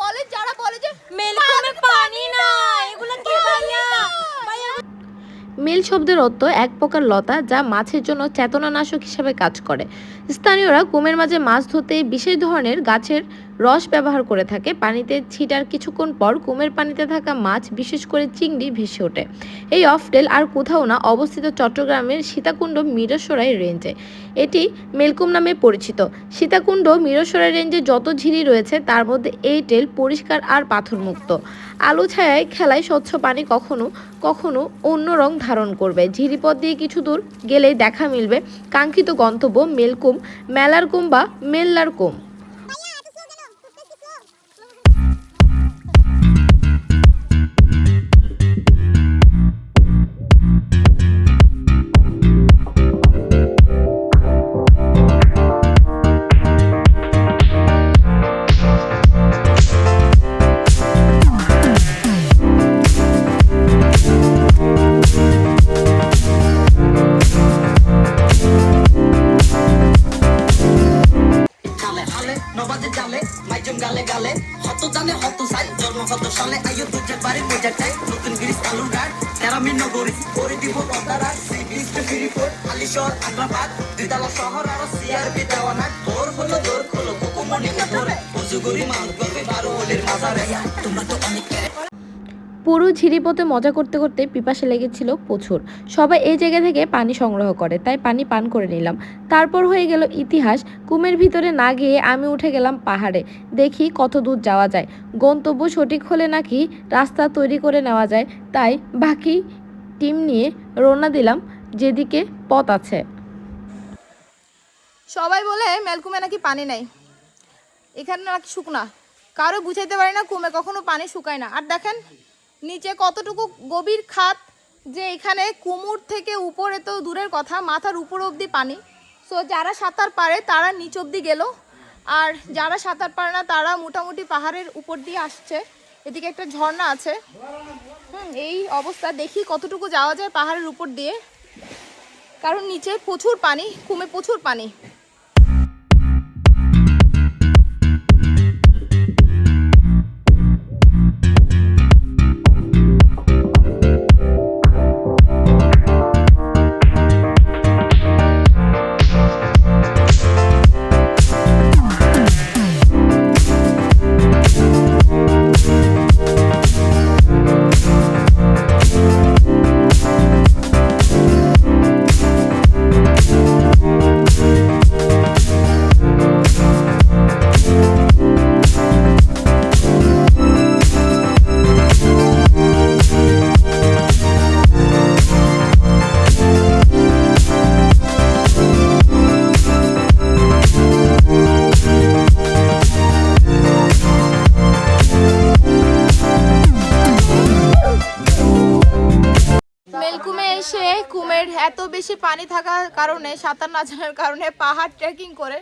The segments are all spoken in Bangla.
বলে যারা বলে যে মেলকুমে পানি না, এগুলো কি ভাইয়া? মেল শব্দের অর্থ এক প্রকার লতা যা মাছের জন্য চেতনানাশক হিসেবে কাজ করে। স্থানীয়রা কুমের মাঝে মাছ ধরতে বিশেষ ধরনের গাছের রস ব্যবহার করে থাকে। পানিতে ছিটার কিছুক্ষণ পর কুমের পানিতে থাকা মাছ, বিশেষ করে চিংড়ি, ভেসে ওঠে। এই অফটেল আর কোথাও না, অবস্থিত চট্টগ্রামের সীতাকুণ্ড মিরসরাই রেঞ্জে। এটি মেলকুম নামে পরিচিত। সীতাকুণ্ড মিরসরাই রেঞ্জে যত ঝিরি রয়েছে তার মধ্যে এই টেল পরিষ্কার আর পাথরমুক্ত। আলো ছায়ায় খেলায় স্বচ্ছ পানি কখনো কখনো অন্য রং ধারণ করবে। ঝিরিপথ দিয়ে কিছু দূর গেলেই দেখা মিলবে কাঙ্ক্ষিত গন্তব্য মেলকুম, মেলার কুম বা মেল্লার কুম। নবাজে জালে মাইজম গালে গালে হত জানে হত সাই জন্ম হত সালে আয়ু দুজে বাড়ি মজা চাই নতুন গিরিশ কালুর ঘাট তেরামি নগরী করে দিব পতারা সি বিচ টু ফিরিপোর্ট আলিশহর আগ্রাবাদ দুইতলা শহর আর সিআরপি দেওয়ানা তোর হলো দোর খোলো কোকোমনিকে ধরে উজুগুরি মান করবে 12 হলির মাজারে তোমরা তো অনেক পুরো ঝিরিপথে মজা করতে করতে পিপাসা লেগেছিল প্রচুর। সবাই এই জায়গা থেকে পানি সংগ্রহ করে, তাই পানি পান করে নিলাম। তারপর হয়ে গেল ইতিহাস। কুমের ভিতরে না গিয়ে আমি উঠে গেলাম পাহাড়ে, দেখি কত দূর যাওয়া যায়। গন্তব্য সঠিক হলে নাকি রাস্তা তৈরি করে নেওয়া যায়, তাই বাকি টিম নিয়ে রওনা দিলাম যেদিকে পথ আছে। সবাই বলে মেলকুমে নাকি পানি নাই, এখানে নাকি শুকনা। কারো বুঝাইতে পারে না কুমে কখনো পানি শুকায় না। আর দেখেন নিচে কতটুকু গভীর খাত, যে এখানে কুমুর থেকে উপরে তো দূরের কথা, মাথার উপর অবধি পানি। সো যারা সাঁতার পারে তারা নিচ অবধি গেল, আর যারা সাঁতার পারে না তারা মোটামুটি পাহাড়ের উপর দিয়ে আসছে। এদিকে একটা ঝর্ণা আছে। এই অবস্থা, দেখি কতটুকু যাওয়া যায় পাহাড়ের উপর দিয়ে, কারণ নিচে প্রচুর পানি, কুমে প্রচুর পানি। মেলকুমে এসে কুমের এত বেশি পানি থাকার কারণে, সাঁতার না জানার কারণে পাহাড় ট্রেকিং করে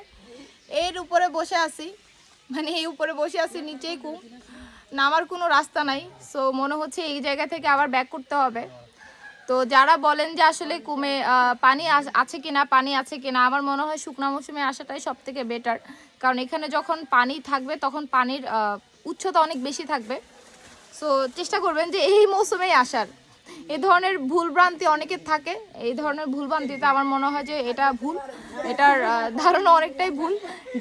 এর উপরে বসে আছি। মানে এই উপরে বসে আছি, নিচেই কুম, নামার কোনো রাস্তা নাই। সো মনে হচ্ছে এই জায়গা থেকে আবার ব্যাক করতে হবে। তো যারা বলেন যে আসলে কুমে পানি আছে কিনা, পানি আছে কিনা, আমার মনে হয় শুকনা মৌসুমে আসাটাই সব থেকে বেটার। কারণ এখানে যখন পানি থাকবে তখন পানির উচ্চতা অনেক বেশি থাকবে। সো চেষ্টা করবেন যে এই মৌসুমেই আসার। এই ধরনের ভুলভ্রান্তি অনেকের থাকে, এই ধরনের ভুলভ্রান্তিতে আমার মনে হয় যে এটা ভুল, এটার ধারণা অনেকটাই ভুল।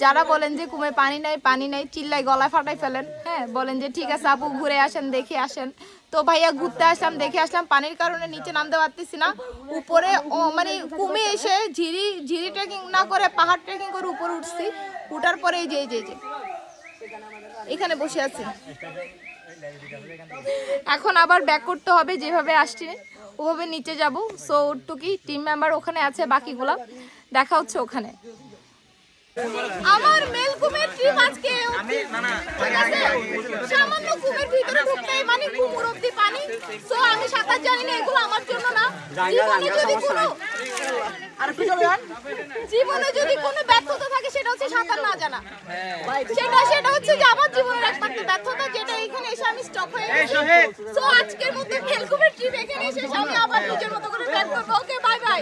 যারা বলেন যে কুমে পানি নাই পানি নাই, চিল্লাই গলায় ফাটাই ফেলেন। হ্যাঁ, বলেন যে ঠিক আছে আপু ঘুরে আসেন, দেখে আসেন। তো ভাইয়া ঘুরতে আসলাম, দেখে আসলাম, পানির কারণে নিচে নামতে পারতেছি না। উপরে মানে কুমে এসে ঝিরি ট্রেকিং না করে পাহাড় ট্রেকিং করে উপরে উঠছি। উঠার পরে এই যে এখানে বসে আছি। এখন আবার ব্যাক করতে হবে, যেভাবে আসছি ওভাবে নিচে যাব। সো টুকি টিম মেম্বার ওখানে আছে, বাকিগুলা দেখা হচ্ছে ওখানে। আমার মেলকুমের ট্রিপ আজকে সামান্য কুমের ভিতরে ঢুকতেই মানে কুমুর অব্দি পানি। সো আমি সাঁতার জানি না, এগুলো আমার জন্য না। জীবনে যদি কোনো ব্যর্থতা থাকে সেটা হচ্ছে সাঁতার না জানা। সেটা হচ্ছে যে আমার জীবনের একমাত্র ব্যর্থতা, যেটা এখানে এসে আমি স্টপ হয়ে গেছি। সো আজকের মতো মেলকুমের ট্রিপ এখানে এসে আমি আবার নিজের মতো করে ব্যাক করব। ওকে, বাই বাই।